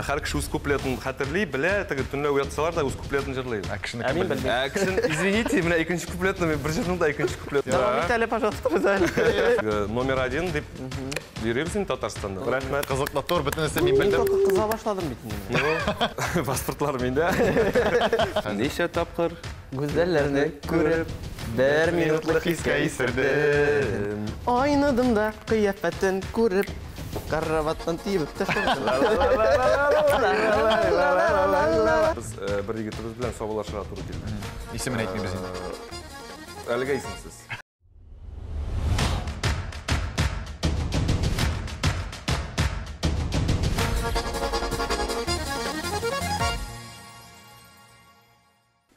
Һәр кеше үз куплетын хәтерли, белә, теге төнлә уятсалар да үз куплетын җырлый. Мин белмим. Кешен, извините, менә икенче куплетны мен бер җырны да икенче куплетны. Давам ит әле, пожалуйста, Номер 1 дип йөрибез Татарстанда. Рәхмәт. Кызыклы тур, бөтенесе мин белдем. Кыза башладым бит инде. Паспортлар миндә. Ничә тапкыр Гүзәлләрне күреп, бер минутлык хискә исердем. Айныдым да кыяфәтен күреп, караваттан тибеп ташландым. Без бер егетебез белән сабылашырга туры килде. Исемен әйтмибез инде. Әлегә исемсез.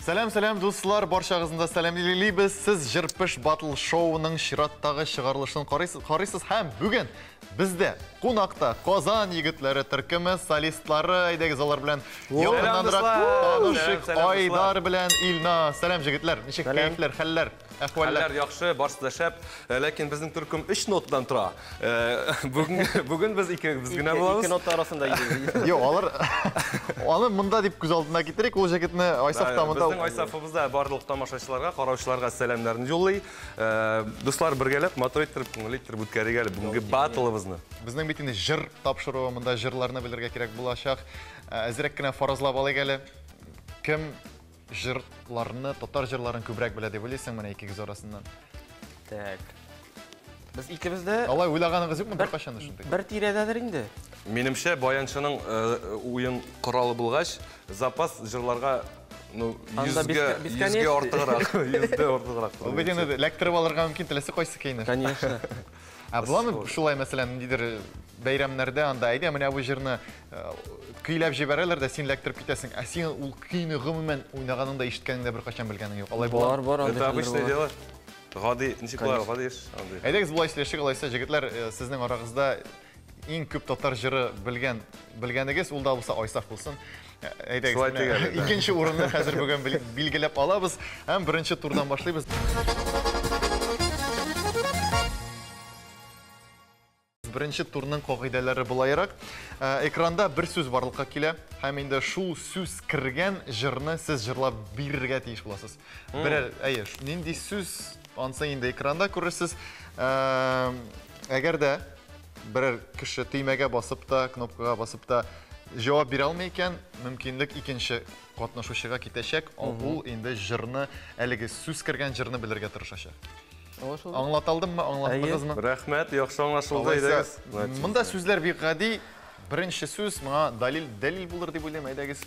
Сәлам дуслар, баршагызны сәламлыйлыбыз. Сез Җырпыш Батл шоуның чираттагы чыгарылышын карыйсыз һәм бүген бездә кунакта Казан егетләре төркеме солистлары әйдәгез алар белән якыннанрак танышык. Айдар белән Илна. Сәлам җегетләр. Ничек кәефләр, хәлләр? Хәлләр яхшы, барсы да шәп, ләкин безнең төркем 3 нотадан тора. Бүген без икебез генә булабыз. 2 нота арасында идек. Юк, алар монда дип күз алдына китерик. Ул җегетне Айсафта монда. Безнең Айсафыбызда барлык тамашачыларга, караучыларга сәламнәрен юллый. Дуслар бергәләп мотор иттереп, күңел иттереп үткәрергә бүгенге батлыбызны. Безнең бит инде җыр тапшыруы, монда җырларны белергә кирәк булачак. Әзрәк кенә фаразлап алыйк әле. Кем җырларны, татар җырларын күбрәк белә дип уйлыйсың менә икегез арасыннан? Так. Без икебез дә Алай уйлаганыгыз юкмы бер кашан шундый? бер тирәдәдер инде. Минемчә, баянчының уен коралы булгач, запас җырларга 100-гә артыграк, 100-дә артыграк. Ул бит инде ләктереп алырга мөмкин, теләсә кайсы кейнер. Конечно. Буламы шулай мәсәлән, ниндидер бәйрәмнәрдә анда әйдә, менә бу җырны көйләп җибәрәләр дә син ләктереп китәсең. Ә син ул көйне гомумән уйнаганыңда ишеткәнеңдә бер кашан белгәнең юк. Алай була. Бар, Это обычное дело. Гади, ничек булар, гади эш. Әйдәгез булай сөйләшик, алайса җегетләр, сезнең арагызда иң күп татар җыры белгәнегез ул да булса Айсаф булсын. Әйдәгез. Икенче урынны хәзер бүген билгеләп алабыз һәм беренче турдан башлыйбыз. Беренче турның кагыйдәләре булайрак. Экранда бер сүз барлыкка килә һәм инде шул сүз кергән җырны сез җырлап бирергә тиеш буласыз. Берәр, нинди сүз ансы инде экранда күрерсез. Әгәр дә берәр кеше төймәгә басып та, кнопкага басып та җавап бирә алмый икән, мөмкинлек икенче катнашучыга китәчәк. Ул инде җырны, әлеге сүз кергән җырны белергә тырышачак. Аңлаталдыммы, аңлатмагызмы? Рәхмәт, яхшы аңлашылды, әйдәгез. Монда сүзләр бик гади. Беренче сүз моңа дәлил булыр дип уйлыйм, әйдәгез.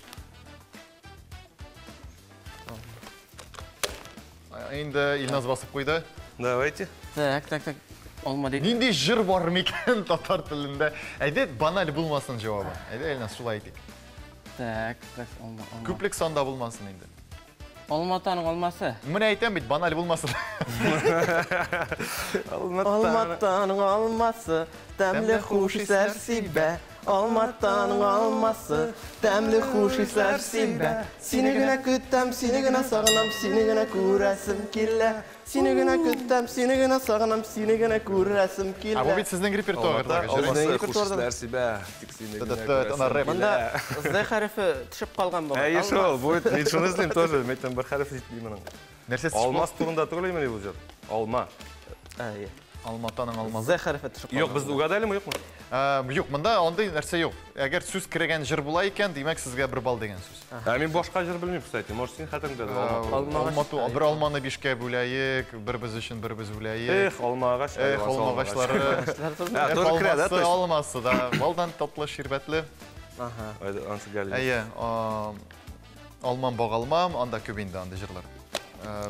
Инде Илназ басып куйды. Давайте. Так. Olmadı. Нинди җыр бар микән татар телендә? Әйдә, баналь булмасын җавабы. Әйдә, Илназ, шулай әйтик. Так, Күплек санда булмасын инде. Алматаның алмасы. Менә әйтәм бит, баналь булмасын. Алматаның алмасы, тәмле хуш исләр сибә. Алматаның алмасы, тәмле хуш исләр сибә. Сине генә көтәм, сине генә сагынам, сине генә күрәсем килә. Сине генә көтәм, сине генә сагынам, сине генә күрәсем килә. Бу бит сезнең репертуардагы җыр. Алмасы хуш исләр сибә. Тик сине генә. Монда З хәрефе төшеп калган булган. Әйе шул, бу мин шуны эзлим тоже. Мен бер хәреф җитми моның. Нәрсә Алмаз турында түгелме бу җыр? Алма. Әйе. Алматаның алмасы. З хәрефе төшеп калган. Юк, без угадалымы, юкмы? Юк, монда андый нәрсә юк. Әгәр сүз кергән җыр була икән, димәк сезгә бер бал дигән сүз. Мин башка җыр белмим, кстати. Может, син хәтереңдә Алматы, бер алманы бишкә бүләйек, бер без өчен бер без бүләйек. Алмагач. Алмагачлары. Туры керә дә, алмасы да. Балдан татлы, ширбәтле. Аха. Ансы гәли. Әйе, алмам багалмам, анда күп инде анда җырлар.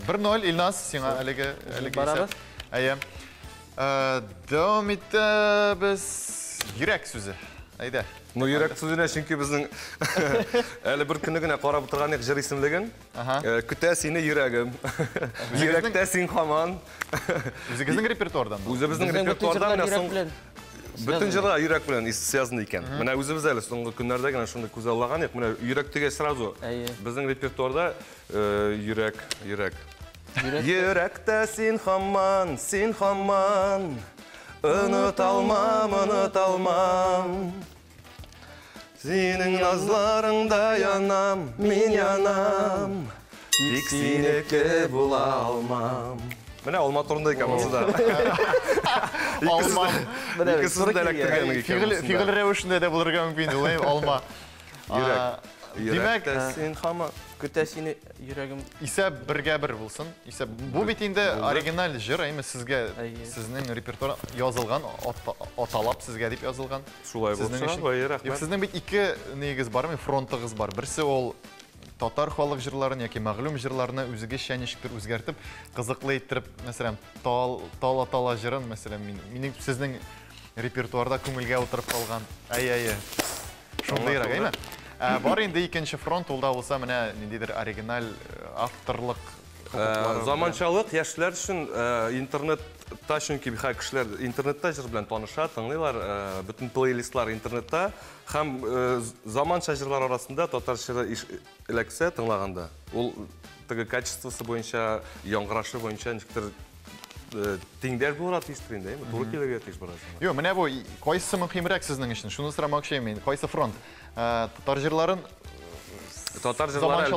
1-0 Илназ, сиңа әлеге исәп. Әйе. Дәвам итәбез. Йөрәк сүзе. Әйдә. Ну йөрәк сүзенә чөнки безнең әле бер көнне генә карап утырган ик җыр исемлеген. Көтә сине йөрәгем. Йөрәктә син һаман. Үзегезнең репертуардан. Үзебезнең репертуардан соң бөтен җырлар йөрәк белән связаны икән. Менә үзебез әле соңгы көннәрдә генә шундый күз аллаган ик. Менә йөрәктәге сразу безнең репертуарда йөрәк. Йөрәктә син һаман, унут алмам. Senin nazlarında yanam, min yanam. Dik sineke bula almam. Mene olma torunda ikaması da. Alma. İkisini de elektriklerini ikaması da. Фигыл рәвешендә дә булырга мөмкин, улайым, алма. Демәк, Сен хама. Көтә сине йөрәгем. Исәп бергә бер булсын. Исәп бу бит инде оригиналь җыр, әйме сезгә, сезнең репертуар язылган, аталап сезгә дип язылган. Шулай булса, рәхмәт. Сезнең бит ике негез бармы, фронтыгыз бар. Берсе ул татар халык җырларын яки мәгълүм җырларны үзегезчә ничектер үзгәртеп, кызыклы иттереп, мәсәлән, тала җырын, мәсәлән, минем сезнең репертуарда күңелгә утырып калган. Әйе. Шундыйрак, әйме? Бар инде икенче фронт, ул да булса, менә ниндидер оригиналь авторлык Заманчалык яшьләр өчен интернетта, чөнки бихай кешеләр интернетта җыр белән таныша, тыңлыйлар, бөтен плейлистлар интернетта, һәм заманча җырлар арасында татар җыры эләксә тыңлаганда, ул теге качествосы буенча, яңгырашы буенча ничектер тиңдәр булырга тиеш инде, туры килергә тиеш барасы. Юк, менә бу кайсы мөһимрәк сезнең өчен? Шуны сорамакчы мин. Кайсы фронт? Татар җырларын Татар җырлары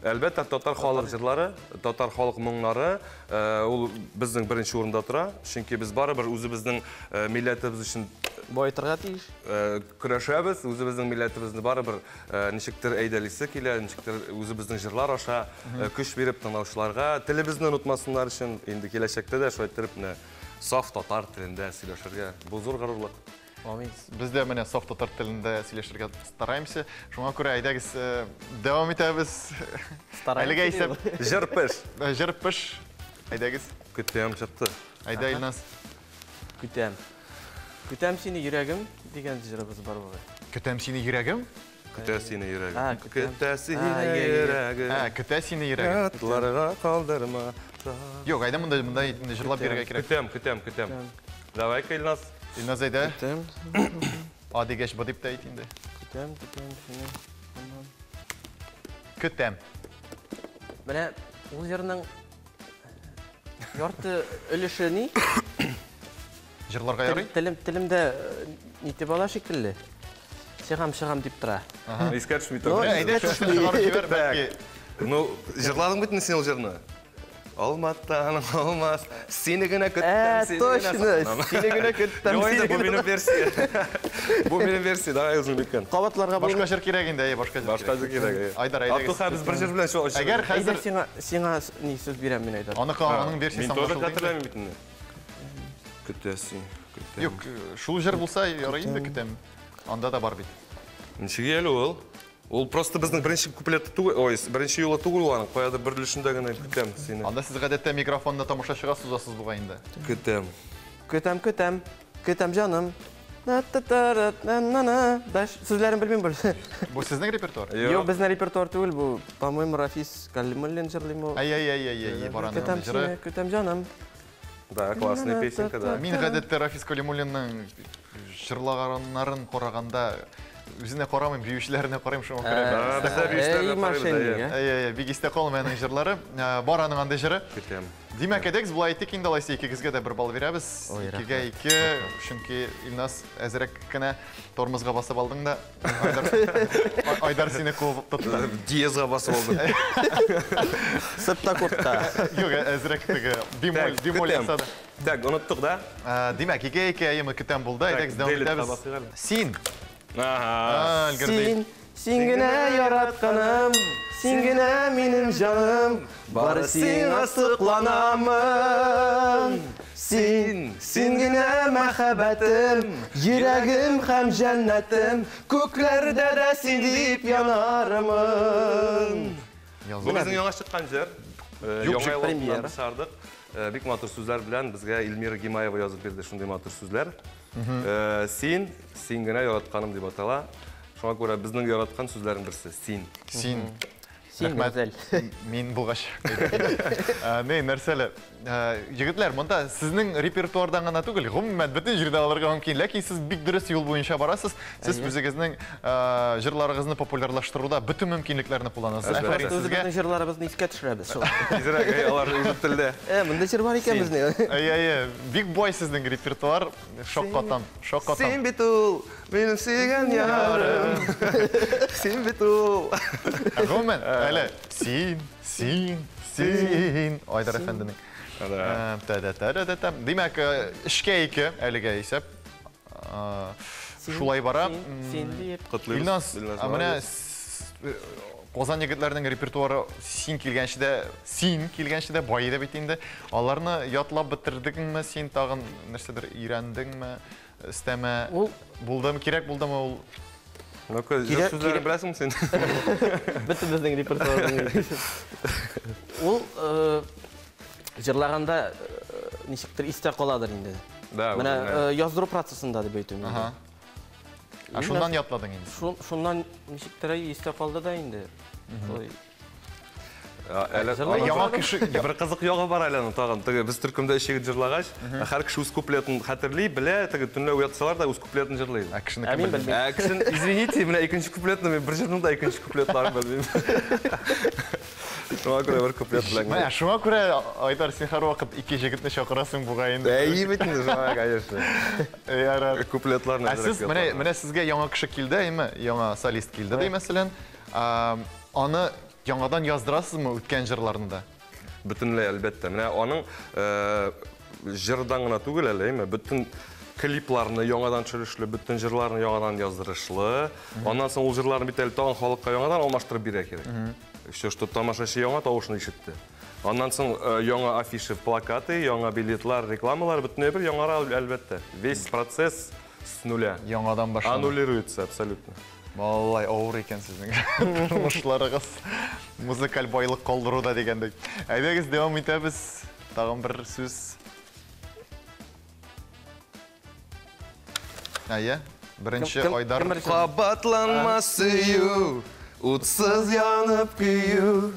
әлбәттә татар халык җырлары, татар халык моңнары, ул безнең беренче урында тора. Чөнки без барыбер үзебезнең милләтебез өчен Байтырга тиеш. Көрәшәбез, үзебезнең милләтебезне барыбер ничектер әйдәлисе килә, ничектер үзебезнең җырлар аша көч биреп тыңлаучыларга, телебезне онытмасыннар өчен инде киләчәктә дә шулай итеп саф татар телендә сөйләшергә. Бу зур горурлык. Амин. Без дә менә саф татар телендә сөйләшергә стараемся. Шуңа күрә әйдәгез дәвам итәбез. Әлегә исәп җыр пеш. Әйдәгез. Көтәм чыкты. Әйдә Илназ. Көтәм. Көтәм сине йөрәгем дигән җырыбыз бар бугай. Көтәм сине йөрәгем? Көтә сине йөрәгем. Көтәм. Көтә сине йөрәгем. Көтә сине йөрәгем. Атларга калдырма. Юк, әйдә монда җырлап бирергә кирәк. Көтәм. Давай, Илназ. Илназ әйдә. Көтәм. Адигәш бу дип тә әйт инде. Көтәм сине. Көтәм. Менә ул җырның ярты өлеше ни? Җырларга ярый? Телемдә нитеп ала шикелле. Чыгам дип тора. Искә төшми тор. Әйдә чыгарып җибәр бәлки. Ну, җырладың бит син ул җырны. Алматтан алмас, сине генә көттем, точно, сине генә көттем. Бу минем версия. Бу минем версия, давай үзең биткән. Кабатларга Башка җыр кирәк инде, башка җыр кирәк. Айдар, әйдәгез. Аттуха без бер җыр белән шул. Әгәр хәзер сиңа ни сүз бирәм мин Айдар. Аның версиясын Мин тоже хәтерләмим бит инде. Көтәсең, көтәм. Юк, шул җыр булса ярый инде көтәм. Анда да бар бит. Ничеге әле ул? Ул просто безнең беренче куплеты түгел, беренче юлы түгел ул, каяда бер өлешендә генә көтәм сине. Анда сез гадәттә микрофонда тамашачыга сузасыз буга инде. Көтәм. Көтәм җаным. Даш сүзләрен белмим бер. Бу сезнең репертуар? Юк, безнең репертуар түгел бу. По-моему, Рафис Калимуллин җырлый бу. Ай, бараны җыры. Көтәм җаным. Да, классная песенка, да. Мин гадәттә Рафис Калимуллинның җырлаганнарын караганда үзенә карамыйм, биючеләренә карыйм шуңа күрә. Бездә биюшләрдә Бик истә калмый аның җырлары. Бар аның андай җыры. Көтәм. Димәк, әдәгез булай итик инде алайса икегезгә дә бер бал бирәбез. 2-гә 2, чөнки Илназ әзрәк кенә тормозга басып алдың да. Айдар сине куып тотты. Диезга басып алды. Септакортта. Юк, әзрәк теге бимоль ясады. Так, оныттык да? Димәк, 2-2 әйеме көтәм булды. Әдәгез дәвам итәбез. Син. Син генә яратканым, син генә минем җаным, бары сиңа сокланамын. Син генә мәхәббәтем, йөрәгем һәм җәннәтем, күкләрдә дә син дип янармын. Бу безнең яңа чыккан җыр. Яңа премьера чыгардык. Бик матур сүзләр белән безгә Илмира Гимаева язып бирде шундый матур сүзләр. Син генә яратканым дип атала. Шуңа күрә безнең яраткан сүзләрнең берсе син. Син гүзәл. Мин булгач. Не, нәрсәле? Егетләр, монда сезнең репертуардан гына түгел, гомумән бөтен җирдә алырга мөмкин, ләкин сез бик дөрес юл буенча барасыз. Сез үзегезнең җырларыгызны популярлаштыруда бөтен мөмкинлекләрне кулланасыз. Үзебезнең җырларыбызны искә төшерәбез. Тизрәк алар үз телдә. Монда җыр бар икән безнең. Бик бай сезнең репертуар, шоккатам. Син бит ул, минем сөйгән ярым. Син бит ул. Гомумән, әле син, Айдар әфәнденең. Димәк, эшкә ике, әлегә исәп. Шулай бара. Илназ, менә Казан егетләренең репертуары син килгәнче дә бай иде бит инде. Аларны ятлап бетердеңме, син тагын нәрсәдер өйрәндеңме, истәмә? Булдымы, кирәк булдымы ул? Сүзләрне беләсеңме син? Бөтен безнең репертуарның. Ул җырлаганда ничектер истә каладыр инде. Менә яздыру процессында дип әйтәм. Шуннан ятладың инде. Шуннан ничектер истә калды да инде. Яңа кеше бер кызык ягы бар әле тагын. Без төркемдә ишегет җырлагач, һәр кеше үз куплетын хәтерли, белә, төнлә уятсалар да үз куплетын җырлый. Кешен, извините, менә икенче куплетны мен бер җырның да икенче куплетларын белмим. Шуңа күрә бер куплет белән. Менә шуңа күрә Айдар, син һәрвакыт ике җегетне чакырасың бугай инде. Бит инде шуңа, конечно. Ярар. Куплетларны. Сез менә сезгә яңа кеше килде, әйме? Яңа солист килде ди, мәсәлән. Аны яңадан яздырасызмы үткән җырларны да? Бөтенләй әлбәттә. Менә аның җырдан гына түгел әле, әйме? Бөтен клипларны яңадан төшерешле, бөтен җырларны яңадан яздырышлы. Аннан соң ул җырларны бит әле тагын халыкка яңадан алмаштырып бирә кирәк. Все, что тамашачы яңа тавышын ишетте. Аннан соң яңа афиши, плакаты, яңа билетлар, рекламалар бөтенләй бер яңара әлбәттә. Весь процесс с нуля. Яңадан башлана. Аннулируется абсолютно. Валлай, авыр икән сезнең тормышларыгыз. Музыкаль байлык калдыруда дигәндәй. Әйдәгез, дәвам итәбез. Тагын бер сүз. Беренче Айдар. Кабатланмас сөю, утсыз янып көю.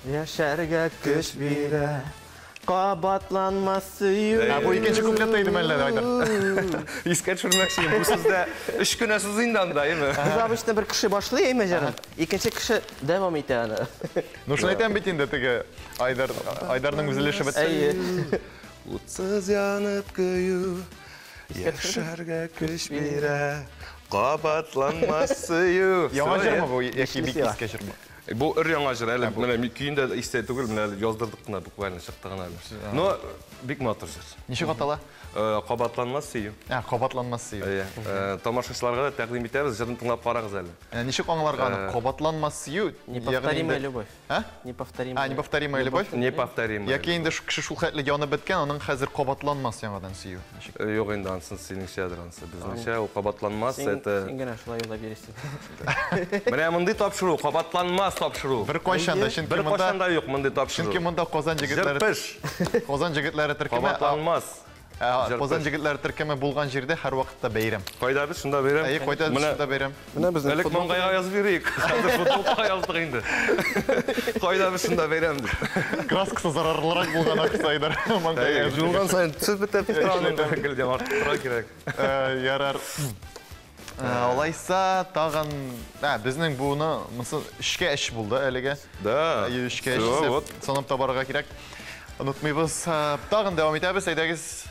Яшәргә көч бирә. Кабатланмас сөю. Бу икенче куплетта иде мәллә Айдар. Искә төшермәкче бу сездә 3 көн сүз инде анда, әйме? Без обычно бер кеше башлый, әйме җырын. Икенче кеше дәвам итә аны. Ну шуны әйтәм бит инде теге Айдарның үзелеше бетте. Утсыз янып көю, яшәргә көч бирә. Кабатланмас сөю. Яңа җырмы бу, яки бик иске җырмы? Бу яңа җыр әле, менә көендә истә түгел, менә яздырдык кына буквально чыкты гына әле. Но бик матур җыр. Ничек атала? Кабатланмас сөю. Кабатланмас сөю. Тамашачыларга да тәкъдим итәбез, җырны тыңлап карагыз әле. Ничек аңларга аны? Кабатланмас сөю. Неповторимая любовь. Неповторимая. Неповторимая любовь? Неповторимая. Яки инде кеше шул хәтле янып беткән, аның хәзер кабатланмас яңадан сөю. Юк инде ансын синеңчәдер ансы. Безнеңчә ул кабатланмас, это. Син генә шулай юлда бирәсең. Менә мондый тапшыру, кабатланмас тапшыру. Бер кайчан да, чөнки Бер монда кайчан да юк мондый тапшыру. Чөнки монда Казан җегетләре Казан җегетләре төркеме кабатланмас. Казан җегетләре төркеме булган җирдә һәр вакытта бәйрәм. Кайда без шунда бәйрәм? Кайда шунда бәйрәм. Менә безнең Элек маңгайга язып бирик. Хәзер футболка яздык инде. Кайда без шунда бәйрәм дип. Краскасы зарарлырак булган Аксайдар. Маңгайга Жулган сайын төз бетеп торган гелдә артыра кирәк. Ярар. Алайса тагын, безнең буны эшкә эш булды әлегә. Да. Эшкә эш санап табарга кирәк. Онытмыйбыз. Тагын дәвам итәбез, әйдәгез.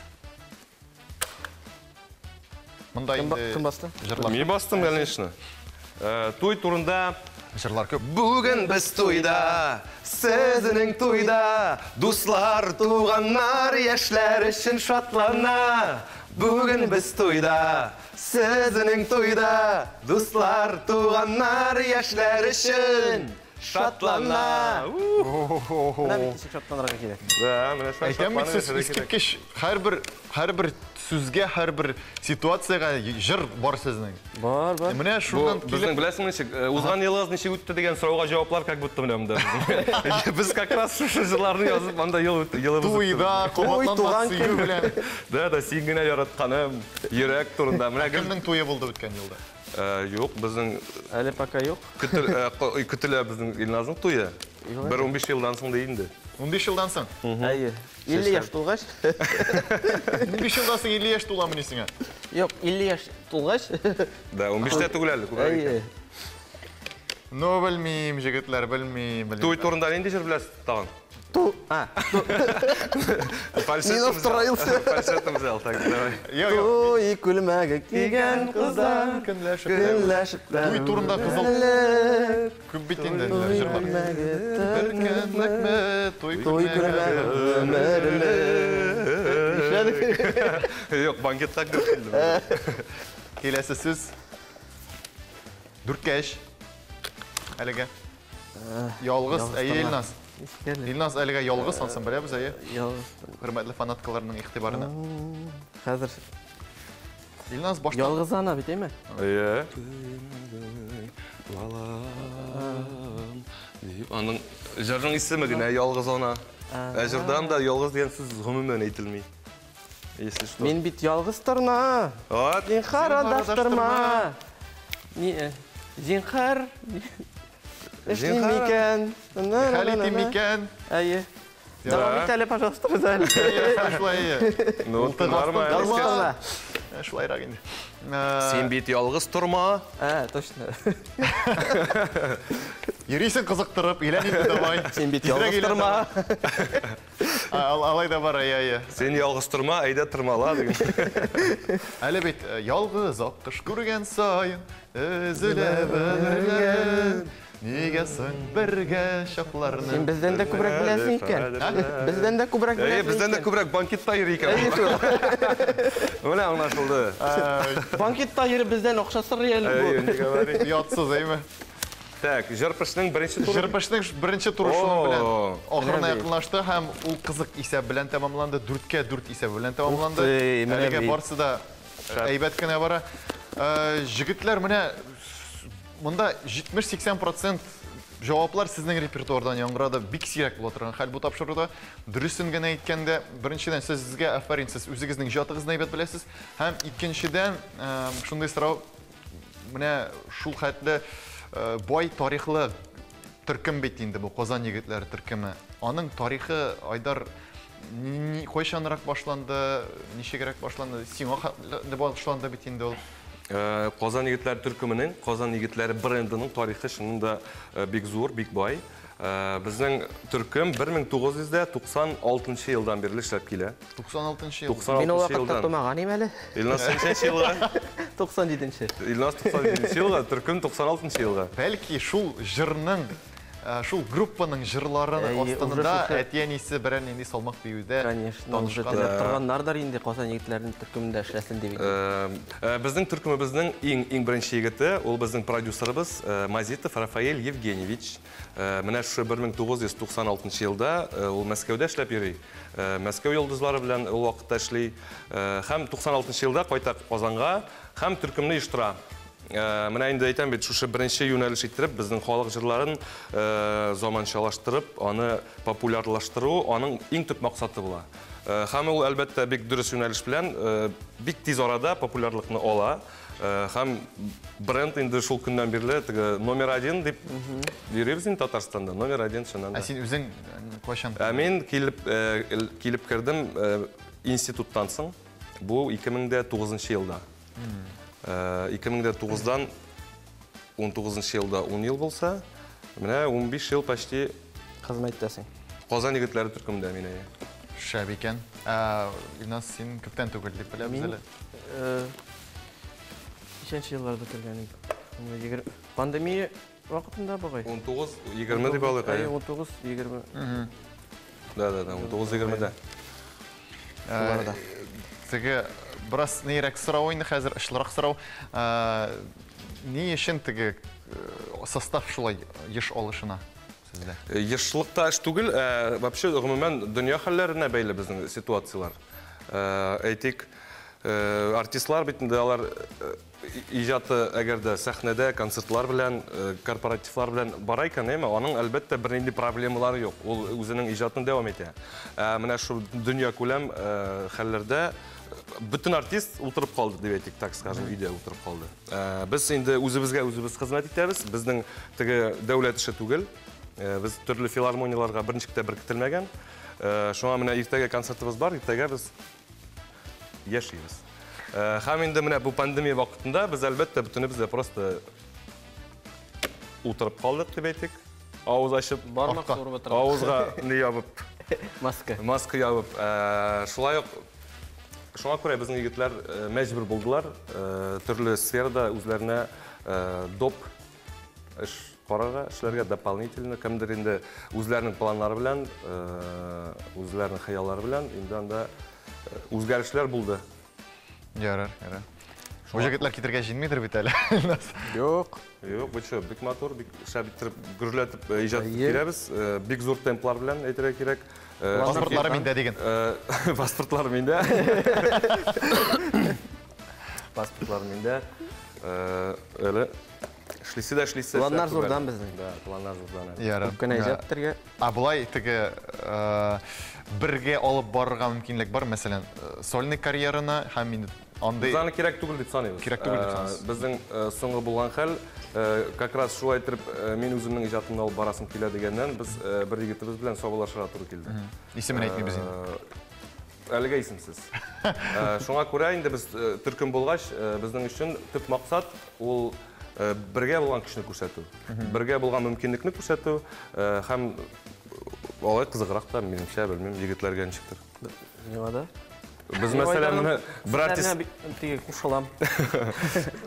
Монда инде кем басты? Мин бастым, конечно. Туй турында җырлар күп. Бүген без туйда, сезнең туйда, дуслар, туганнар, яшьләр өчен шатлана. Бүген без туйда, сезнең туйда, дуслар, туганнар, яшьләр өчен шатлана. Менә бит шатланырга кирәк. Да, менә Әйтәм бит сез искиткеч һәрбер сүзгә, һәрбер ситуацияга җыр бар сезнең. Бар. Менә шуннан безнең беләсең ничек, узган елыгыз ничек үтте дигән сорауга җаваплар как будто менә монда. Без как раз шу җырларны язып, анда елыбыз. Туйда, кабатланмас сөю белән. Да, син генә яратканым, йөрәк турында. Менә Кемнең туе булды үткән елда? Yok, bizning Әлі пока yok. Kütüle bizning Ilnazning to'yi. Yok. 15 yıldan soң deyindi. 15 жылдан соң. Әйе. 50 яш тулғаш. 15 жылдан соң 50 яш туламын есіңе. Yok, 50 яш тулғаш. Да, 15-те түгел әлі. Әйе. Ну, білмеймін, жігітлер, білмеймін. Той турында ненде жүр білесіз тағын? Мен устроился. Фальшетім взял, так, давай. Той күлмәге киген қыздар, күнләшіп Той турында қызыл. Көп бетінде жыр бар. Бір кәмлікме, той күлмәге өмірлі. Yok, bankettak деп келдім. Келесі сөз. Дүркәш. Әліге. Ялғыз, әйе Илназ. Илназ әліге ялғыз ансың білеміз, әйе? Ялғыз. Құрметлі фанаткаларының иқтибарына. Қазір Илназ баштан. ялғыз ана бите ме? Иә. Оның жырның исімі гіне ялғыз ана. Әжірдан да ялғыз деген сөз ғұмымен айтылмай. Мен бит ялғыз тұрма. Зинхар адаштырма. Зинхар. Эшлемейкен. Халити мекен. Әйе. Давай бит әлі, пожалуйста, өзәлі. Ну, нормально. Шулайрақ енді. Сен бит ялғыз тұрма. Точно. Ерейсін қызықтырып, еленеді давай. Сен бит ялғыз тұрма. Алайда бар, әйе. Сен ялғыз тұрма, әйда тұрмала деген. Әлі бет, ялғыз аққыш көрген сайын, үзілі бірген. Негесің бірге шақларының. Сен бізден де көбірек білесің екен. Бізден де көбірек білесің екен. Бізден де көбірек банкет тайыр екен. Öyle anlaşıldı. Банкет тайыры бізден оқшасыр елі бұл. Ұятсыз, әйме? Так, жырпышның бірінші туры. Жырпышның бірінші туры шуның білен ақырына яқынлашты, һәм ул қызық исәп білен тамамланды, 4-ке 4 исәп білен тамамланды. Әліге барсы да әйбәт кіне бара. Жігітлер, міне, мұнда 70-80% жауаплар сіздің репертуардан яңғырады, бик сирек бұл отырған. Хәл бұл тапшыруда, дүрісін гіне еткенде, біріншіден сізге әфәрин, сіз өзіңіздің жатығызын әйбәт білесіз, һәм икеншіден, шындай сұрау, міне, шул хәтлі бай тарихлы түркім бетінде, бұл Қозан егітлері түркімі. Аның тарихы, Айдар, қойшанырак башланды, нешегерек башланды, сиңа хәтлі башланды бетінде ол? Qozon yigitlari turkumining Qozon yigitlari brendining tarixi shunda bek zo'r, bek boy. Bizning turkum 1996 yildan beri ishlab keladi. 96 yil. Мен ол вақытта тумаған ем әлі. Илназ нешінші жылға? 97-ші. Илназ 97 жылға, түркім 96 жылға. Бәлки шул жырның, шул группаның жырларын астында әтиенесі бірін енді салмақ бейуде танышқан. Тұрғаннардар енді Қозан егітлерінің түркімінде әшірәсін деп еді. Біздің түркіміміздің ең бірінші егіті, ол біздің продюсеріміз Мазитов Рафаэль Евгеньевич. Міне шу 1996 жылда ол Мәскеуде эшләп йөри. Мәскеу йолдызлары белән ул вакытта эшли. Һәм 96 жылда кайта Казанга һәм түркемне оештыра. Мына инде әйтәм бит, шушы беренче юнәлеш иттереп, безнең халык җырларын заманчалаштырып, аны популярлаштыру, аның иң төп максаты була. Һәм ул әлбәттә бик дөрес юнәлеш белән бик тиз арада популярлыкны ала. Һәм бренд инде шул көннән бирле номер 1 дип йөрибез инде Татарстанда, номер 1 шуннан. Ә син үзең кайчан? Мин килеп кердем институттан соң. Бу 2009 елда. 2009-дан 19 елда 10 ел болса, менә 15 ел почти қызметтесің. Qozon егетләре түркемдә мине. Шәп икән. Илназ, син күптән түгел дип беләбез әле. Ничәнче елларда кергәнем? Пандемия вакытында бугай. 19-20 дип алыйк. 19-20. Да, 19-20-дә. Теге Біраз нейрек сұрау ойны, қазір ұшылырақ сұрау. Не ешін тігі состав шулай еш олышына сізде? Ешлықта әш түгіл, вообще ғымымен дүния хәлләріне бәйлі біздің ситуациялар. Әйтек, артистлар бітінде алар ижаты әгерді сәхнеде, концертлар білән, корпоративлар білән барайкан, оның әлбәтті бір енді проблемалары жоқ. Ол өзінің ижатын дәвам ете. Менә шу дүния көлем хәлләрдә Bütün артист отырып қалды деп айтайық, так скажем, үйде отырып қалды. Біз енді өзімізге қызмет етеміз. Біздің тігі дәулет іші түгел. Біз түрлі филармонияларға біріншікте біріктірмеген. Шоңа міне ертеге концертіміз бар, ертеге біз ешейміз. Хам енді міне бұл пандемия вақытында біз әлбетте бүтінімізде просто отырып қалдық деп айтайық. Ауыз ашып, ауызға не ябып, маска ябып. Шоңа көрі біздің егітлер мәжбүр болдылар. Түрлі сферада өзлеріне доп іш қораға, ішлерге дополнительно, кімдер енді өзлерінің планлары білән, өзлерінің қиялары білән, енді өзгәрішлер болды. Ярар. О жігітлер кетерге жинмейдір бет әлі? Жоқ. Жоқ, бұл шо, бік мотор, бік шабиттіріп, гүрлетіп, ежатып кереміз. Бік зор темплар білән әйтірі керек. Паспортлары менде деген. Паспортлары менде. Паспортлары менде. Әлі. Шлисы. Планнар зордан біздің. Да, планнар зордан. Ярар. Көпкен әжеттерге. Бұлай тігі бірге алып барырға мүмкінлік бар, мәселен, сольный карьерына, һәм енді андай... Біз аны керек түгіл деп санаймыз. Керек түгіл деп санаймыз. Біздің соңғы болған хәл, как раз шу айтырып, мен өзімнің ижатымды алып барасым келе дегеннен, біз бір егітіміз білән собалашыға тұры келді. Исемен айтмай біз енді. Әліге исімсіз. Шоңа көре енді біз түркін болғаш, біздің үшін түп мақсат ол бірге болған күшіні көрсету. Бірге болған мүмкіндікні көрсету, һәм олай қызығырақ та, меніңше, білмеймін, егітлерге нешіктір. Неғада? Біз мәселен бір артист...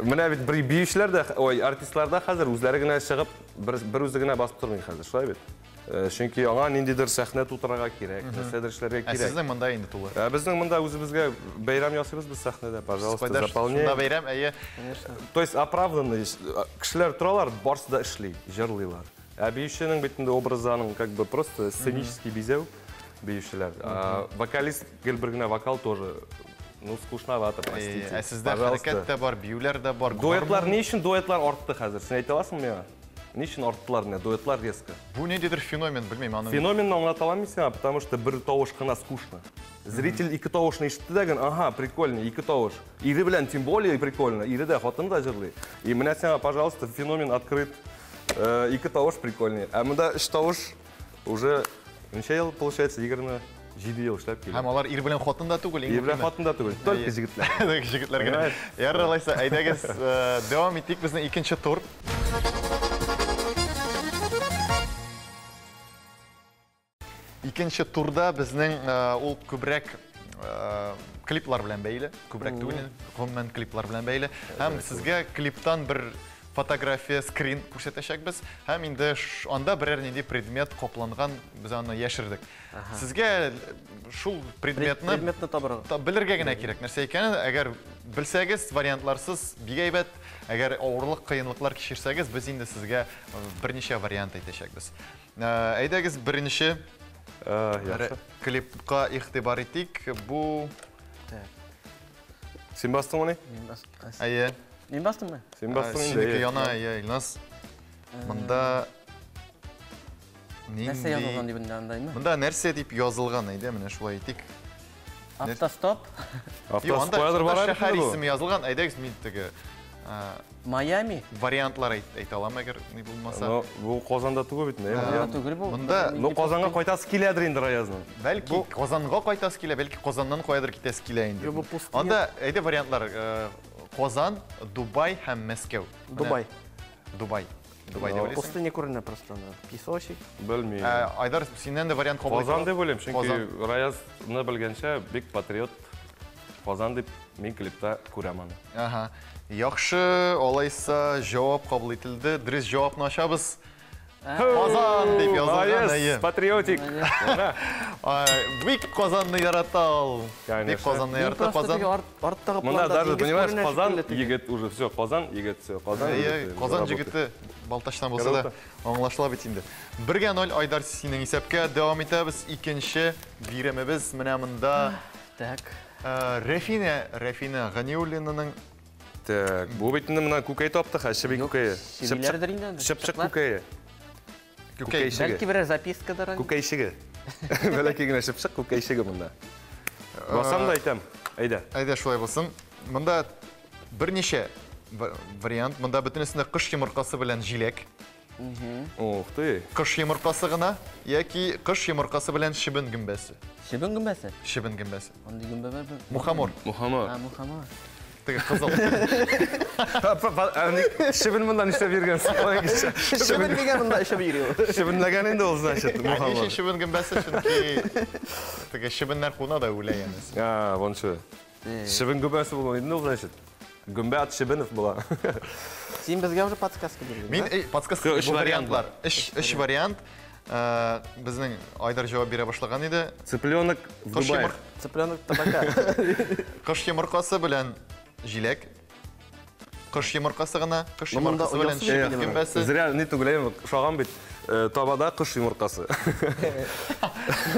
Міне бір бейішілер де, артистларда қазір өзлері гіне шығып, бір өзі гіне басып тұрмай қазір, шылай бет. Чөнки аңа ниндидер сәхнә тутырырга кирәк, нәрсәдер эшләргә кирәк. Сезнең монда инде тулы. Безнең монда үзебезгә бәйрәм ясыйбыз без сәхнәдә, пожалуйста, заполняй. Шунда бәйрәм, әйе. То есть оправданный кешеләр торалар, барсы да эшли, җырлыйлар. Ә биюченең битендә образының как бы просто сценический бизәү биючеләр. Вокалист гелбергенә вокал тоже ну скучновато, простите. Ә сездә хәрәкәт тә бар, биюләр дә бар. Дуэтлар ни өчен дуэтлар артты хәзер? Син әйтә аласыңмы миңа? Ни өчен арттылар менә дуэтлар резко? Бу ниндидер феномен, белмим, аны. Феноменны аңлата алмыйм сиңа, потому что бер тавыш кына скучно. Зритель ике тавышны ишетте дәген, ага, прикольно, ике тавыш. Ире белән тем более прикольно, ире дә хатын да җырлый. И менә сиңа, пожалуйста, феномен открыт. Ике тавыш прикольный. А монда өч тавыш уже ничә ел получается 27 ел эшләп килә. Һәм алар ир белән хатын да түгел, ир белән хатын да түгел, только җегетләр. Только җегетләр генә. Ярар, алайса, әйдәгез, дәвам итик безнең икенче тур. Икенче турда безнең ул күбрәк клиплар белән бәйле, күбрәк түгел, гомумән клиплар белән бәйле. Һәм сезгә клиптан бер фотография, скрин күрсәтәчәкбез. Һәм инде анда берәр нинди предмет капланган, без аны яшердек. Сезгә шул предметны белергә генә кирәк. Нәрсә икәнен, әгәр белсәгез, вариантларсыз бик әйбәт. Әгәр авырлык, кыенлыклар кичерсәгез, без инде сезгә берничә вариант әйтәчәкбез. Әйдәгез беренче клипка игътибар итик. Бу Син бастыңмы ни? Әйе. Мин бастыммы? Син бастың инде. Синеке яна, әйе, Илнас. Монда нәрсә язылган дип андаймы? Монда нәрсә дип язылган, әйдә, менә шулай итик. Автостоп. Автоспойлер бар әле. Шәһәр исеме язылган, әйдәгез мин теге Майами. Вариантлар әйтә алам, әгәр ни булмаса. Ну, бу Казанда түгел бит, Түгел бу. Монда, ну Казанга кайтасы киләдер инде Раязның. Бәлки Казанга кайтасы килә, бәлки Казаннан каядыр китәсе килә инде. Анда әйдә вариантлар: Казан, Дубай һәм Мәскәү. Дубай. Дубай дип беләсең. Пустыня күренә просто. Песочек. Белмим. Айдар, синнән дә вариант кабул Казан дип уйлыйм, чөнки Раязны белгәнчә бик патриот. Казан дип мин клипта күрәм аны. Ага. Яхшы, алайса җавап кабул ителде. Дөрес җавапны ачабыз. Казан дип язылган, әйе. Патриотик. Бик Казанны ярата ул. Бик Казанны ярата, Казан. Арттагы Монда даже, понимаешь, Казан егет уже все, Казан егет все, Казан. Казан җигете Балташтан булса да аңлашыла бит инде. 1-0 Айдар синең исәпкә дәвам итәбез. Икенче биремебез менә монда. Так. Рәфина Ганиуллинаның Бу бит инде менә күкәй тапты, хәшеби күкәе. Шыпшык күкәе. Бәлки берәр запискадыр. Күкәйшеге. Бәлки генә шыпшык күкәйшеге монда. Басам да әйтәм. Әйдә. Әйдә шулай булсын. Монда берничә вариант. Монда бөтенесендә кыш йомыркасы белән җиләк. Ух ты. Кыш йомыркасы гына яки кыш йомыркасы белән шибен гөмбәсе. Шибен гүмбәсе. Шибен гөмбәсе. Андый гүмбә бар. Мухамор. Мухаммад. Мухаммад. Теге кызыл. Шибін мұндан іштеп жүргенсің. Шибен дигән монда эше бирә. Шибінләгән инде ул, значит, Ничә Мухаммад. шибен гөмбәсе чөнки теге шибеннәр куна да үлә янәс. Воншы. Шибін гүбәсі болған инде ул, значит. Гүмбә ат Шибінов була. Син безгә уже подсказка бирдең. Мин подсказка Үч вариантлар. Өч вариант. Безнең Айдар җавап бирә башлаган иде. Цыпленок в Кыш Дубае. Цыпленок табака. Кыш йомыркасы белән җиләк. Кыш йомыркасы гына, кыш Монда йомыркасы белән оясы шибен бит гөмбәсе. Зря не түгеләйм, шаган бит. Табада кыш йомыркасы.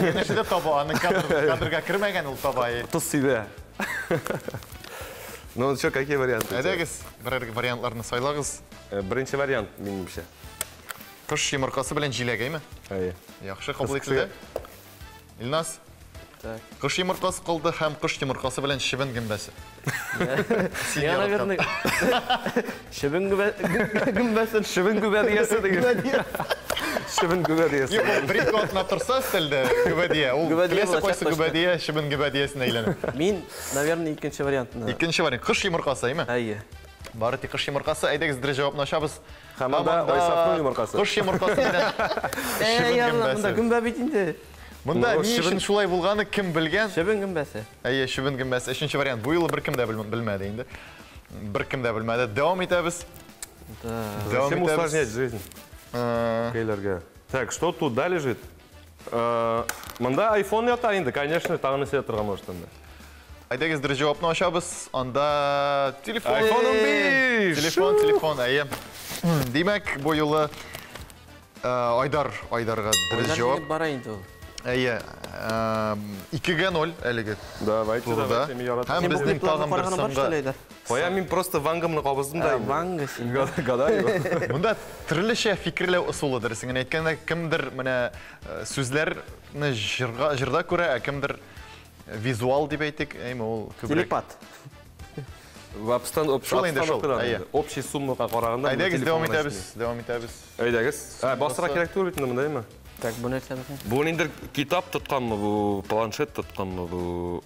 Нәшидә таба, аның кадрга кермәгән ул табай. Туз сибә. Ну, что, какие варианты? Әйдәгез, берәр вариантларны сайлагыз. Беренче вариант, минемчә. Кыш йомыркасы белән җиләк, әйме? Әйе. Яхшы кабул ителде. Илнас, Так. кыш йомыркасы калды һәм кыш йомыркасы белән шибен гөмбәсе. Я, наверное, шибен гүмбәсе. Шибін гүбә диясе деген. Шибін гүбә диясе. Юк, бер ике атна торса стилдә гөбәдия. Ул Гөбәдия теләсә булачак кайсы точно. гөбәдия шибен гөбәдиясенә әйләнә. Мин, наверное, икенче вариантны. Икенче вариант кыш йомыркасы, әйме? Әйе. Бары тик кыш йомыркасы. Әйдәгез дөрес җавапны ачабыз. Хамада Айсафның йомыркасы. Кыш йомыркасы белән шибен Монда гөмбәсе. гүмбә бит инде. Монда Ну, ни шибен- өчен шулай булганы кем белгән? Шибен гүмбәсе. Әйе, шибен гөмбәсе. Өченче вариант. Бу юлы беркем дә белмәде инде. Беркем дә белмәде. Дәвам итәбез. Дәвам Зачем усложнять итәбез. жизнь? Э, Кейлерге. Так, что тут да лежит? Мында iPhone ята инде, конечно, тагын сәя торган может инде. Әйдәгез дөрес җавапны ачабыз. Анда телефон. iPhone 15. Телефон, әйе. Димәк, бу юлы Айдарга дөрес җавап. Бара инде ул. Әйе. 2-0 әлеге. Давайте, Турда. давайте, мен яратам. Һәм безнең тагын бер Караганы бар сынга. шулайда. Кая мен просто вангамны кабыздым да. Ванга син. Гадаю. Монда төрлечә фикерләү усулы дөресен әйткәндә, кемдер менә сүзләрне җырда күрә, кемдер визуал дип әйтик, әйме ул күбрәк. Телепат. Шул инде, шул, әйе. Общий суммага караганда. Әйдәгез дәвам итәбез, дәвам итәбез. Әйдәгез. Басра кирәк түгел бит инде монда, әйме? Так, бу нәрсә бит? Бу инде китап тотканмы, бу планшет тотканмы, бу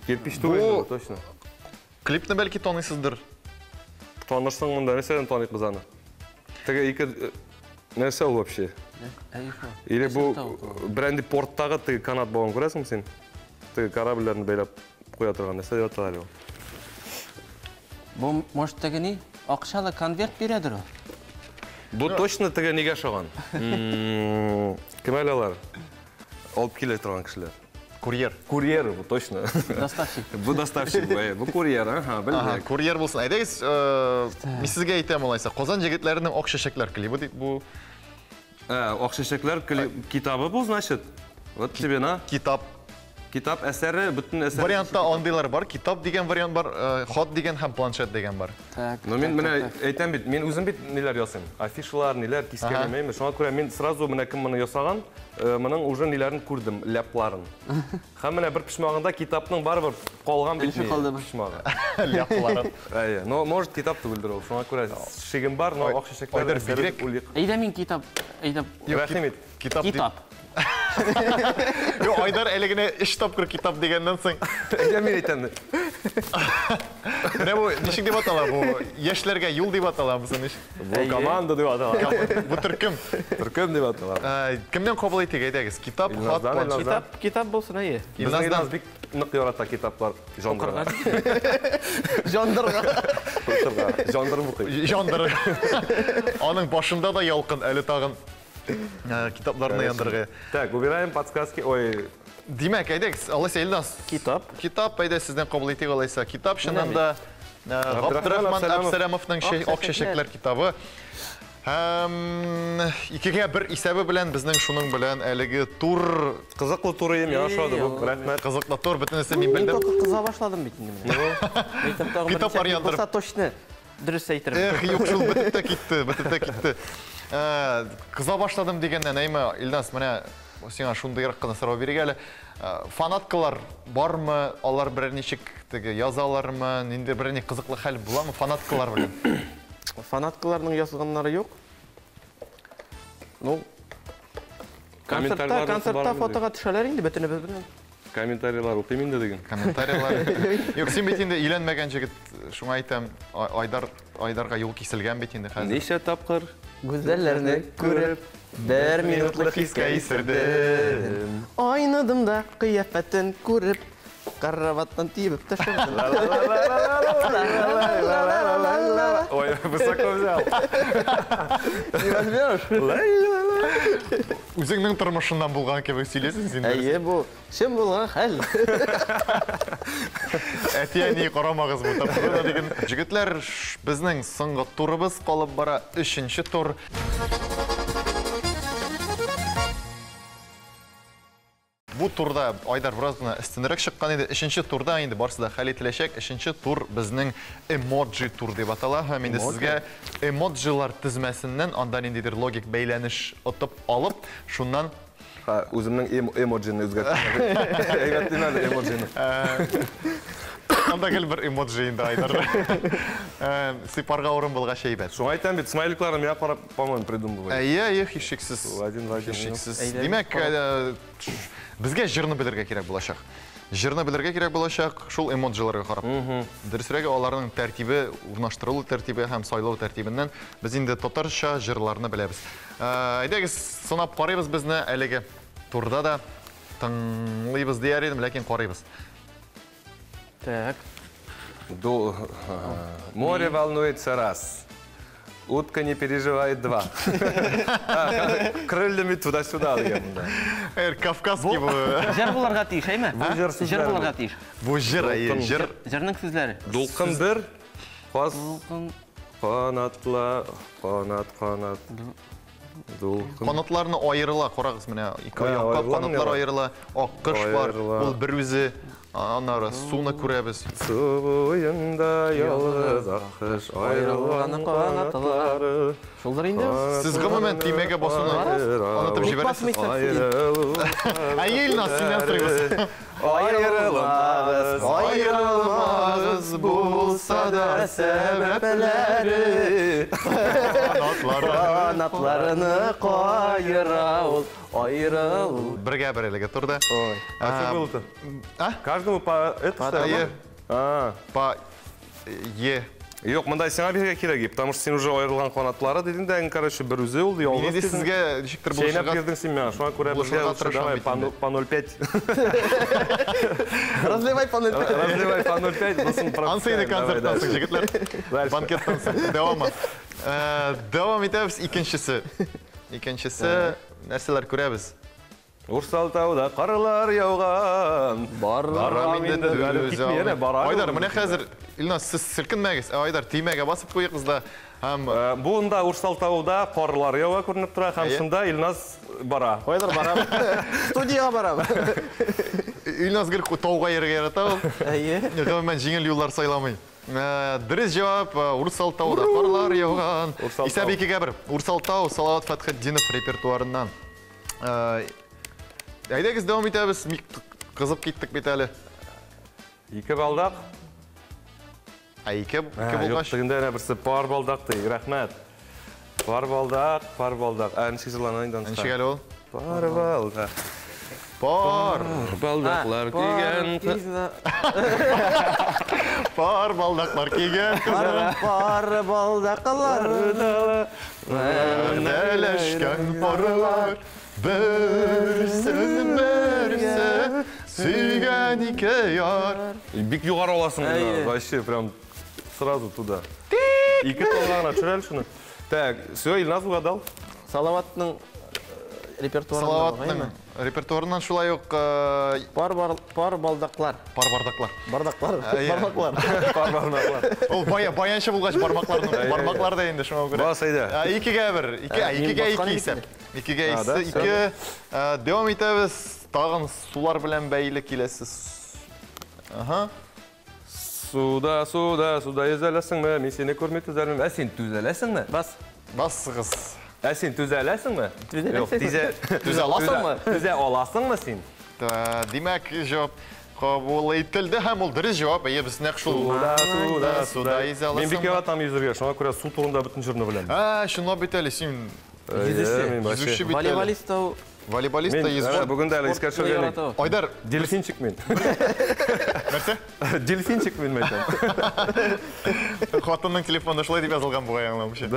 кирпич түгел, точно. Клипны бәлки таныйсыздыр. Танырсың монда, нәрсәдән таныйк без аны? Теге ике нәрсә ул вообще? Әйе. Или бу бренди порттагы теге канат болгон күрәсеңме син? Теге корабльләрне бәйләп куя торган нәрсә дип аталар ул. Бу может тегени акчалы конверт бирәдер ул. Бу точно теге нигә шаган. Кем алалар? Алып килә торган кешеләр. Курьер. Курьер бу точно. Доставщик. Бу доставщик бу курьер, ага, Ага, белдек. курьер булсын. Әйдәгез, мин сезгә әйтәм алайса, Казан җегетләренең ак чәчәкләр клибы бу Акшешекләр китабы бу, значит. Вот тебе на. Китап әсәре, бүтән әсәр. Вариантта андыйлар бар. Китап дигән вариант бар, хат дигән һәм планшет дигән бар. Так. Но мен менә әйтәм бит, мен үзем бит ниләр ясыйм. Афишалар, ниләр кискәнемәйме. Шуңа күрә мен сразу менә кем моны ясаган, моның уже ниләрен күрдем, ляпларын. Һәм менә бер пишмагында китапның барыбер калган бит пишмагы. Ляпларын. Әйе, но может китап түгелдер ул. Шуңа күрә шигем бар, но акшешекләр Айдар бигрәк. Әйдә мин китап, әйдә Рәхимет. китап. Yo, Айдар әлегенә 3 тапкыр китап дигәннән соң. Әйдә мен әйтәм. Менә бу ничек дип атала бу? Яшьләргә юл дип атала бусын иш. Бу команда дип аталар. Бу төркем. Төркем дип аталар. Кемнән кабул итик әйдәгез? Китап, хат, Илназдан, планшет. Китап булсын, әйе. Илназ бик нык ярата китаплар жанрга. Жандырга. Жанр мукый. Жанр. Аның башында да ялкын әле тагын китапларны яндырга. Так, выбираем подсказки. Ой, Димәк, әйдәгез, алайса Илназ. Китап. Китап әйдә сездән кабул итик алайса. Китап шуннан да Габдрахман Абсәләмовның Ак чәчәкләр китабы. Һәм икегә бер исәбе белән безнең шуның белән әлеге тур кызыклы турыем ярашады бу. Рәхмәт. кызыклы тур бөтенесе мин Мин белдем. только кыза башладым бит инде менә. Китаплар яндырып. Булса точно дөрес әйтермен. Эх, юк шул бетеп тә китте, бетеп тә китте. Кыза башладым дигәннән әйме Илназ менә сиңа шундыйрак кына сорау бирик әле. Фанаткалар бармы? Алар берәр ничек теге язалармы? Инде берәр ни кызыклы хәл буламы фанаткалар белән? Фанаткаларның язганнары юк. Ну, концертта фотога төшәләр инде бөтенебез белән. Комментарийлар укыйм инде деген. Комментарийлар. Юк, син бит инде өйләнмәгән җегет, шуңа әйтәм, Айдарга юл киселгән бит инде хәзер. Ничә тапкыр Гүзәлләрне күреп, бер минутлык хискә исердем. Айныдым да кыяфәтен күреп, караваттан тибеп төшердем. Ой, высоко взял. Не возьмешь? Үзеңнең тормышыннан булган кебек сөйләсең син. Әйе, бу чын булган хәл. Әти-әни карамагыз бу тапкырда дигән. Җегетләр, безнең соңгы турыбыз калып бара, 3нче тур. Бу турда Айдар бераз гына өстенрәк чыккан иде. 3нче турда инде барысы да хәл ителәчәк. 3нче тур безнең эмоджи тур дип атала. Һәм инде сезгә эмоджилар тизмәсеннән андан ниндидер логик бәйләнеш отып алып, шуннан Үземнең эмоджины үзгәртәм. Әйбәт әле эмоджины. Анда гел бер эмоджи инде Айдар. Сипарга урын булгач әйбәт. Шуңа әйтәм бит, смайликларны миңа карап, по-моему, придумывай. Әйе, һичшиксез. Один в один. Димәк, безгә җырны белергә кирәк булачак. Җырны белергә кирәк булачак шул эмоджиларга карап. Дөресрәге аларның тәртибе, урнаштырылу тәртибе һәм сайлау тәртибеннән без инде татарча җырларны беләбез. Әйдәгез, сынап карыйбыз безне әлеге турда да тыңлыйбыз дияр идем, ләкин карыйбыз. Так. Море волнуется раз. Утка не переживает два. Крыльями туда-сюда. Кавказский бу. Җыр булырга тиеш, әйме? Җыр булырга тиеш. Бу җыр, җыр. Җырның сүзләре. Дулкын бер, каз канатла, канат. Дулкын. Канатларны аерыла, карагыз менә, ике якка канатлар аерыла. Аккыш бар, ул бер үзе. Аннары суны күрәбез. Су буенда ялгыз аккыш аерылган канатлары. Шулдыр инде. Сез гомумән тимәгә басуны онытып җибәрәсез. Әйелнә синнән сорыйбыз. Аерылмагыз булса да сәбәпләре. Канатларны кайыра ул, аерыл. Бергә берлеге турда. А что было-то? Каждому по это Е. По Е. Yok, мындай сиңа бирергә кирәк, потому что син уже аерылган канатлары дидең дә, короче, бер үзе ул ялгыз. Мине сезгә ничектер Шәйнәп булышырга. бирдең син миңа, шуңа күрә безгә давай по 0,5. Разливай по 0,5. Разливай по 0,5, булсын процент. Ансыйны концерттан соң җегетләр. Банкеттан соң. Дәвам. Дәвам итәбез икенчесе. Икенчесе нәрсәләр күрәбез? Урсалтауда карлар яуган. Барам инде. Айдар, менә хәзер Илназ, сез селкенмәгез. Айдар, тимәгә басып куегыз да. Һәм Буында Урсалтауда карлар яуга күренеп тора, һәм шунда Илназ бара. Айдар барам. Студияга барам. Илназ гел тауга йөрергә ярата ул. Әйе. Гомумән җиңел юллар сайламый. Дөрес җавап Урсалтауда карлар яуган. Исәп 2-1. Урсалтау Салават Фәтхетдинов репертуарыннан. Әйдәгез дәвам итәбез. Кызып киттек бит әле. 2 балдак. Ике булгач. Юктыгында берсе пар балдак ди, рәхмәт. Пар балдак. Ничек җырлана инде аны? Ничек әле ул? Пар балдак. Пар Балдаклар кигән. Пар балдаклар кигән. Пар балдаклар. Нәләшкән парлар. Берсе сөйгән ике яр. Бик югары аласың, вообще прям сразу туда. Ике тоннаны төшерәл шуны. Так, все, Илназ угадал. Салаватның репертуарында. Салаватның репертуарынан шулай ук пар балдаклар. Пар бардаклар. Бардаклар. Пар балдаклар. Ул баянчы булгач бармаклар да инде шуңа күрә. Бас әйдә. 2-1. 2-2 исәп. 2-2. Дәвам итәбез. Тагын сулар белән бәйле киләсез. Суда yüzələsіңме? Мен сені көрмей түзәлмем. Сен түзәләсіңме? Бассығыз. Сен төзе аласыңмы? Yok, Төзе аласыңмы? Төзе аласыңмы сен? Демәк, жауап қабыл етілді, һәм ол дұрыс жауап. Біз нәқшыл суда изе аласың. Мен бек яратам yüзерге, шуңа күрә су турында бүтін жырны беләм. Шуңа бит әле син Yüзүче. Волейболист ау. Волейболист та Мен yüзбол. бүгін дәл искә төшергән. Айдар, Дельфинчик мен. нәрсе? Дельфинчик мен мәйтәм. Хатынның телефонында шулай дип язылган бугай аңламыйча.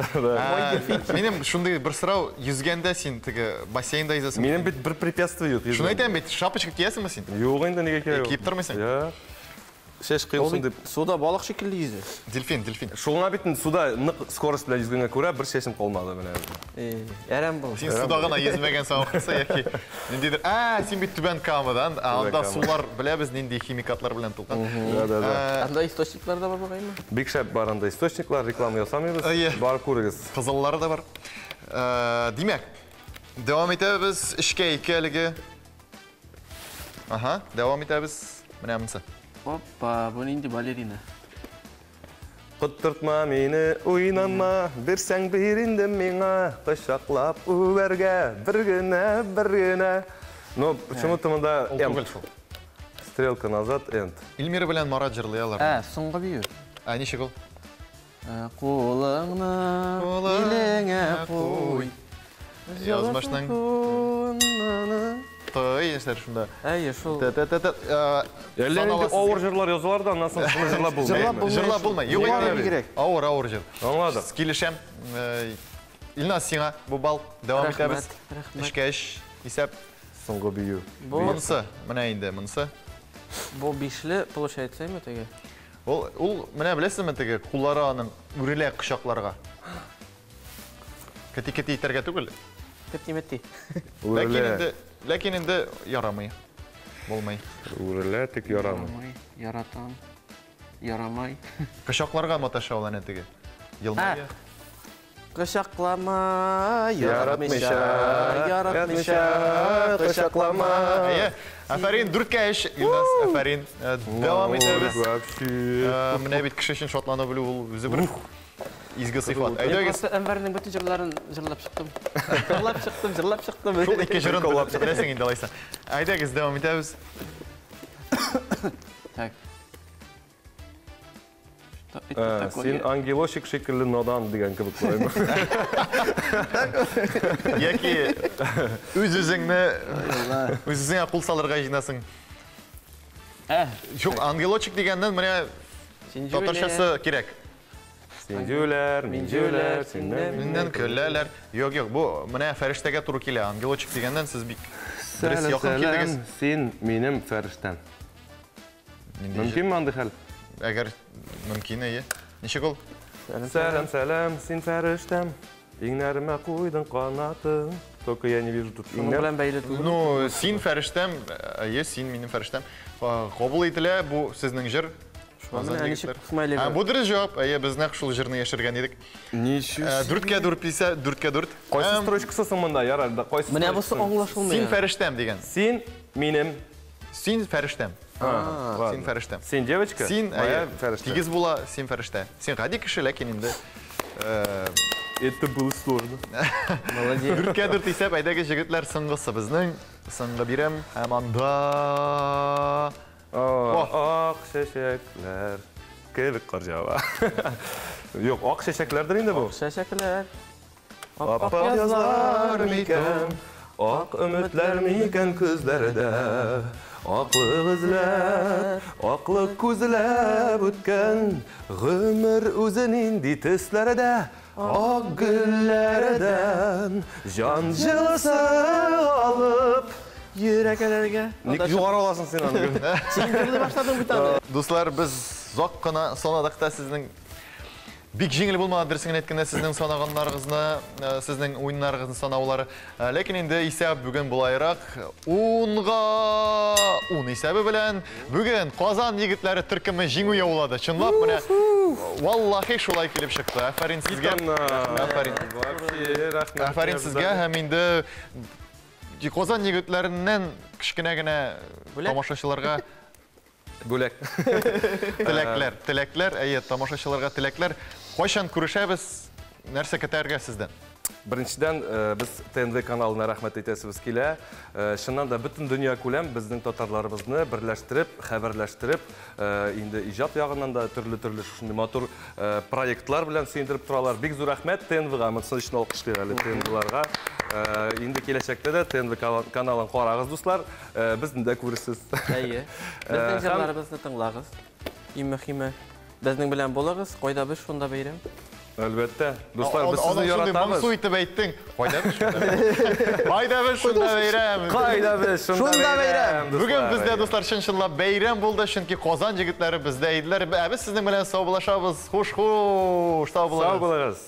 Минем шундый бер сорау, yüзгәндә син теге бассейнда yüзәсең. Минем бит бер препятствие юк. Шуны әйтәм бит, шапочка киясеңме син? Юк инде неге кирәк? Киеп тормыйсың? Я. Шеш кыйылсын дип. Суда балык шикелле yüзә. Дельфин. Шуңа битен суда нык скорость белән yüзгәнгә күрә бер шешим калмады менә. Әрәм бу. Син суда гына yüзмәгән савыкса яки ниндидер. Син бит түбән камадан, анда сулар беләбез нинди химикатлар белән тулган. Анда источниклар да бар бугаймы? Бик шәп бар анда источниклар, реклама ясамыйбыз. Бар күрегез. Кызыллары да бар. Димәк, дәвам итәбез эшкә икәлеге. Дәвам итәбез. Менә монсы. Опа, бу нинди балерина. Кыттыртма мине, уйнама, берсәң бир инде миңа, кочаклап үбәргә, бер генә. Ну, почему-то монда стрелка назад, end. Илмира белән Марат җырлыялар. Соңгы бию. Ничек ул? Кулыңны илеңә куй. Язмышның той эшләр шунда. Шул. Әллә авыр җырлар язалар да, аннан соң шуны җырлап булмый. Җырлап булмый. Юк әйтә. Авыр җыр. Аңладык. Килешәм. Илназ сиңа бу бал дәвам итәбез. Эшкә исәп Соңгы бию. монсы. Менә инде монсы. Бу бишле получается әйме теге? Ул менә беләсезме теге куллары аның үрелә кочакларга. Кәти итәргә түгел. Кәтиметти. Ләкин инде ярамый. Булмый. Үрелә тик ярамый. Яратам. Ярамай. Кочакларга маташа ул әнә теге. Елмая. Кочаклама, Яратмыйша, кочаклама. Афәрин, дүрткә эш. Илназ, афәрин. Дәвам итәбез. Вообще. Менә бит кеше өчен шатлана белү ул үзе бер изге сыйфат. Әйдәгез. Әнвәрнең бөтен җырларын җырлап чыктым. Җырлап чыктым. Шул ике җырын беләсең инде алайса. Әйдәгез, дәвам итәбез. Так. Син ангелочек шикелле надан дигән кебек күрәм. Яки үзеңне кул салырга җыйнасың. Юк, ангелочек дигәннән менә татарчасы кирәк. Син җүләр, мин җүләр, Миннән көләләр. Юк, бу менә фәрештәгә туры килә. Ангелочек дигәннән сез бик дөрес якын килдегез. Син минем фәрештәм. Мөмкинме андый хәл? Әгәр мөмкин әйе. Ничек ул? Сәлам, син фәрештәм. Иңнәремә куйдың канатын. Только я не вижу тут Шуның белән бәйле түгел. Ну, син фәрештәм, син минем фәрештәм. Кабул ителә бу сезнең җыр. Бу дөрес җавап. Без нәкъ шул җырны яшергән идек. 4-4 исә 4-4. Кайсы строчкасы соң монда ярар да кайсы? Менә бусы аңлашылмый. Син фәрештәм дигән. Син минем. Син фәрештәм. Син фәрештәм. Син девочка? Син фәрештә. тигез була, син фәрештә. Син гади кеше, ләкин инде Это было сложно. Молодец. 4-4 исәп, әйдәгез җегетләр, соңгысы безнең. Соңгы бирәм. Һәм анда Ак чәчәкләр. Кебек карҗава. Юк, ак чәчәкләрдер инде бу. Шәшәкләр. Ап язлар микән, ак өметләр микән күзләрдә. Аклык эзләп, аклык күзләп үткән, гомер үзен инде төсләрдә, ак гөлләрдән, җан җылысы алып. Йөрәкләргә. Ник югары аласың син аны? Син җырлый башладың бит аны. Дуслар, без зак кына санадык та сезнең бик җиңел булмаган дөресен әйткәндә сезнең санаганнарыгызны, сезнең уеннарыгызны санаулары. Ләкин инде исәп бүген булайрак 10-га 10 исәбе белән бүген Казан егетләре төркеме җиңү яулады. Чынлап менә валлаһи шулай килеп чыкты. Афәрин сезгә. Афәрин сезгә һәм инде Казан егетләреннән кичкенә генә тамашачыларга Бүләк. Теләкләр, тамашачыларга теләкләр. Кайчан күрешәбез? Нәрсә көтәргә сездән? Birinchidan biz TNV kanalına rahmat aytasiz kela. Shundan da butun dunyo ko'lam bizning tatarlarimizni birlashtirib, xabarlashtirib, endi ijod yog'idan da turli shunday motor proyektlar bilan suyuntirib turalar. Bek zo'r rahmat TNVga, sizlarni olqishlaylik TNVlarga. Endi kelajakda da TNV kanalini qarag'iz do'stlar, bizni da ko'rasiz. Ayy. Bizning jillarimizni tinglag'iz. Muhimi bizning bilan bo'lag'iz, qo'yda biz shunda bayram. Albatta. Do'stlar, biz sizni yoratamiz. Su itib aytding. Qo'yda biz shunda bayram. Qo'yda biz shunda bayram. Bugun bizda do'stlar shinshillab bayram bo'ldi, chunki Qozon yigitlari bizda edilar. Biz sizning bilan sog' bo'lashamiz. Xush, sog' bo'lasiz.